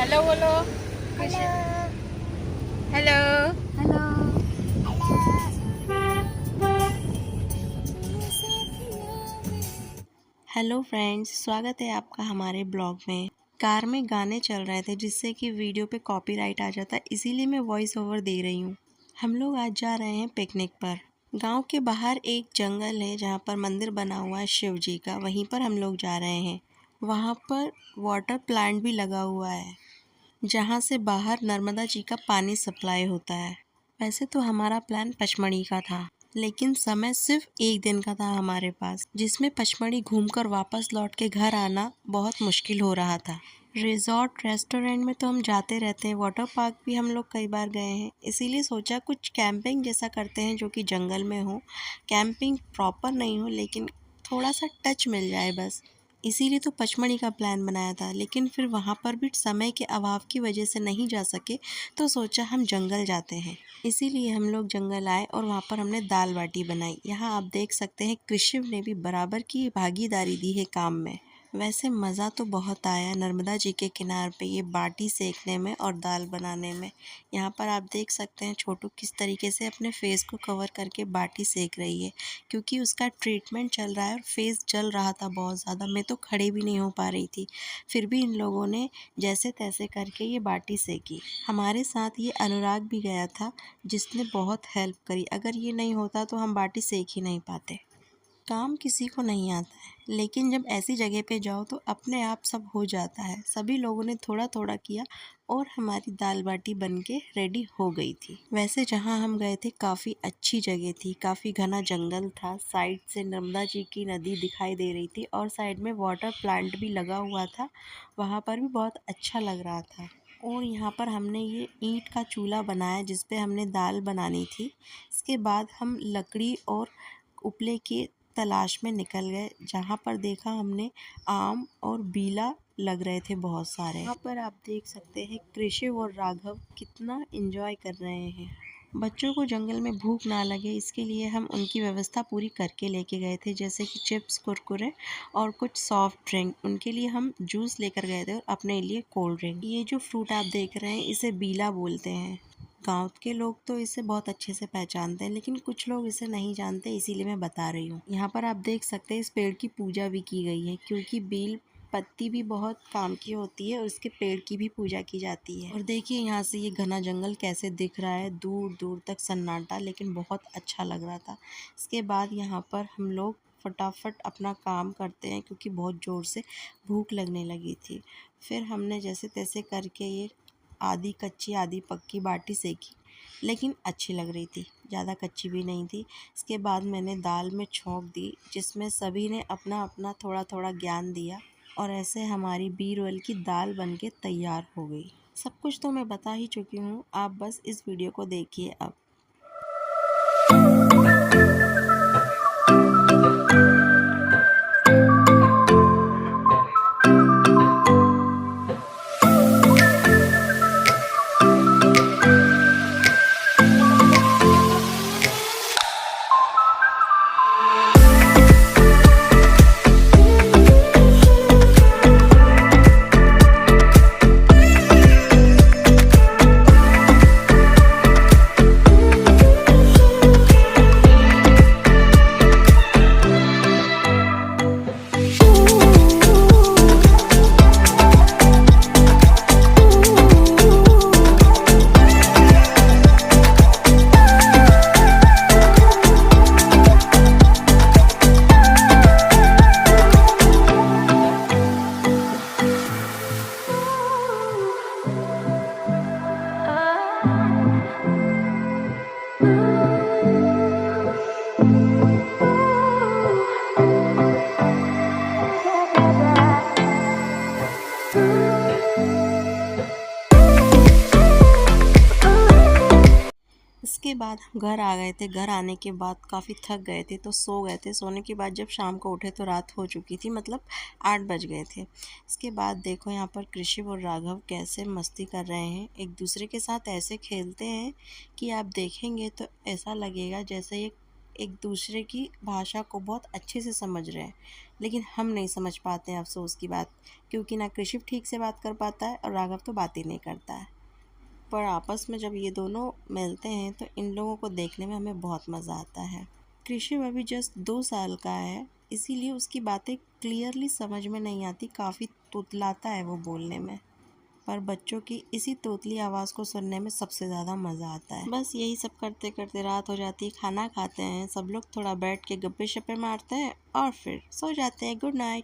Hello बोलो। Hello hello. Hello friends, स्वागत है आपका हमारे ब्लॉग में। कार में गाने चल रहे थे जिससे कि वीडियो पे कॉपीराइट आ जाता है, इसीलिए मैं वॉइस ओवर दे रही हूँ। हम लोग आज जा रहे हैं पिकनिक पर। गांव के बाहर एक जंगल है जहाँ पर मंदिर बना हुआ है शिव जी का, वहीं पर हम लोग जा रहे हैं। वहाँ पर वाटर प्लांट भी लगा हुआ है जहाँ से बाहर नर्मदा जी का पानी सप्लाई होता है। वैसे तो हमारा प्लान पचमढ़ी का था, लेकिन समय सिर्फ एक दिन का था हमारे पास, जिसमें पचमढ़ी घूमकर वापस लौट के घर आना बहुत मुश्किल हो रहा था। रिजॉर्ट रेस्टोरेंट में तो हम जाते रहते हैं, वाटर पार्क भी हम लोग कई बार गए हैं, इसीलिए सोचा कुछ कैंपिंग जैसा करते हैं जो कि जंगल में हो। कैंपिंग प्रॉपर नहीं हो लेकिन थोड़ा सा टच मिल जाए बस, इसीलिए तो पचमढ़ी का प्लान बनाया था। लेकिन फिर वहाँ पर भी समय के अभाव की वजह से नहीं जा सके, तो सोचा हम जंगल जाते हैं। इसीलिए हम लोग जंगल आए और वहाँ पर हमने दाल बाटी बनाई। यहाँ आप देख सकते हैं कृषिव ने भी बराबर की भागीदारी दी है काम में। वैसे मज़ा तो बहुत आया नर्मदा जी के किनारे पे ये बाटी सेकने में और दाल बनाने में। यहाँ पर आप देख सकते हैं छोटू किस तरीके से अपने फेस को कवर करके बाटी सेक रही है, क्योंकि उसका ट्रीटमेंट चल रहा है और फेस जल रहा था बहुत ज़्यादा। मैं तो खड़े भी नहीं हो पा रही थी, फिर भी इन लोगों ने जैसे तैसे करके ये बाटी सेकी। हमारे साथ ये अनुराग भी गया था जिसने बहुत हेल्प करी। अगर ये नहीं होता तो हम बाटी सेक ही नहीं पाते। काम किसी को नहीं आता है, लेकिन जब ऐसी जगह पे जाओ तो अपने आप सब हो जाता है। सभी लोगों ने थोड़ा थोड़ा किया और हमारी दाल बाटी बनके रेडी हो गई थी। वैसे जहाँ हम गए थे काफ़ी अच्छी जगह थी, काफ़ी घना जंगल था, साइड से नर्मदा जी की नदी दिखाई दे रही थी और साइड में वाटर प्लांट भी लगा हुआ था। वहाँ पर भी बहुत अच्छा लग रहा था। और यहाँ पर हमने ये ईंट का चूल्हा बनाया जिस पे हमने दाल बनानी थी। इसके बाद हम लकड़ी और उपले के तलाश में निकल गए, जहाँ पर देखा हमने आम और बीला लग रहे थे बहुत सारे। यहाँ पर आप देख सकते हैं कृषिव और राघव कितना एंजॉय कर रहे हैं। बच्चों को जंगल में भूख ना लगे इसके लिए हम उनकी व्यवस्था पूरी करके लेके गए थे, जैसे कि चिप्स, कुरकुरे और कुछ सॉफ्ट ड्रिंक। उनके लिए हम जूस लेकर गए थे और अपने लिए कोल्ड ड्रिंक। ये जो फ्रूट आप देख रहे हैं इसे बीला बोलते हैं। गांव के लोग तो इसे बहुत अच्छे से पहचानते हैं, लेकिन कुछ लोग इसे नहीं जानते, इसीलिए मैं बता रही हूँ। यहाँ पर आप देख सकते हैं इस पेड़ की पूजा भी की गई है, क्योंकि बेल पत्ती भी बहुत काम की होती है और उसके पेड़ की भी पूजा की जाती है। और देखिए यहाँ से ये घना जंगल कैसे दिख रहा है, दूर दूर तक सन्नाटा, लेकिन बहुत अच्छा लग रहा था। इसके बाद यहाँ पर हम लोग फटाफट अपना काम करते हैं, क्योंकि बहुत ज़ोर से भूख लगने लगी थी। फिर हमने जैसे तैसे करके ये आधी कच्ची आधी पक्की बाटी सेकी, लेकिन अच्छी लग रही थी, ज़्यादा कच्ची भी नहीं थी। इसके बाद मैंने दाल में छौंक दी, जिसमें सभी ने अपना अपना थोड़ा थोड़ा ज्ञान दिया और ऐसे हमारी बीरबल की दाल बनके तैयार हो गई। सब कुछ तो मैं बता ही चुकी हूँ, आप बस इस वीडियो को देखिए अब। इसके बाद हम घर आ गए थे। घर आने के बाद काफ़ी थक गए थे तो सो गए थे। सोने के बाद जब शाम को उठे तो रात हो चुकी थी, मतलब 8 बज गए थे। इसके बाद देखो यहाँ पर कृषिव और राघव कैसे मस्ती कर रहे हैं, एक दूसरे के साथ ऐसे खेलते हैं कि आप देखेंगे तो ऐसा लगेगा जैसे ये एक दूसरे की भाषा को बहुत अच्छे से समझ रहे हैं, लेकिन हम नहीं समझ पाते हैं अफ़सोस की बात, क्योंकि ना कृषिव ठीक से बात कर पाता है और राघव तो बात ही नहीं करता है। पर आपस में जब ये दोनों मिलते हैं तो इन लोगों को देखने में हमें बहुत मज़ा आता है। कृषिव अभी जस्ट 2 साल का है, इसीलिए उसकी बातें क्लियरली समझ में नहीं आती, काफ़ी तुतलाता है वो बोलने में। पर बच्चों की इसी तोतली आवाज़ को सुनने में सबसे ज़्यादा मज़ा आता है। बस यही सब करते करते रात हो जाती है, खाना खाते हैं, सब लोग थोड़ा बैठ के गप्पे शप्पे मारते हैं और फिर सो जाते हैं। Good night.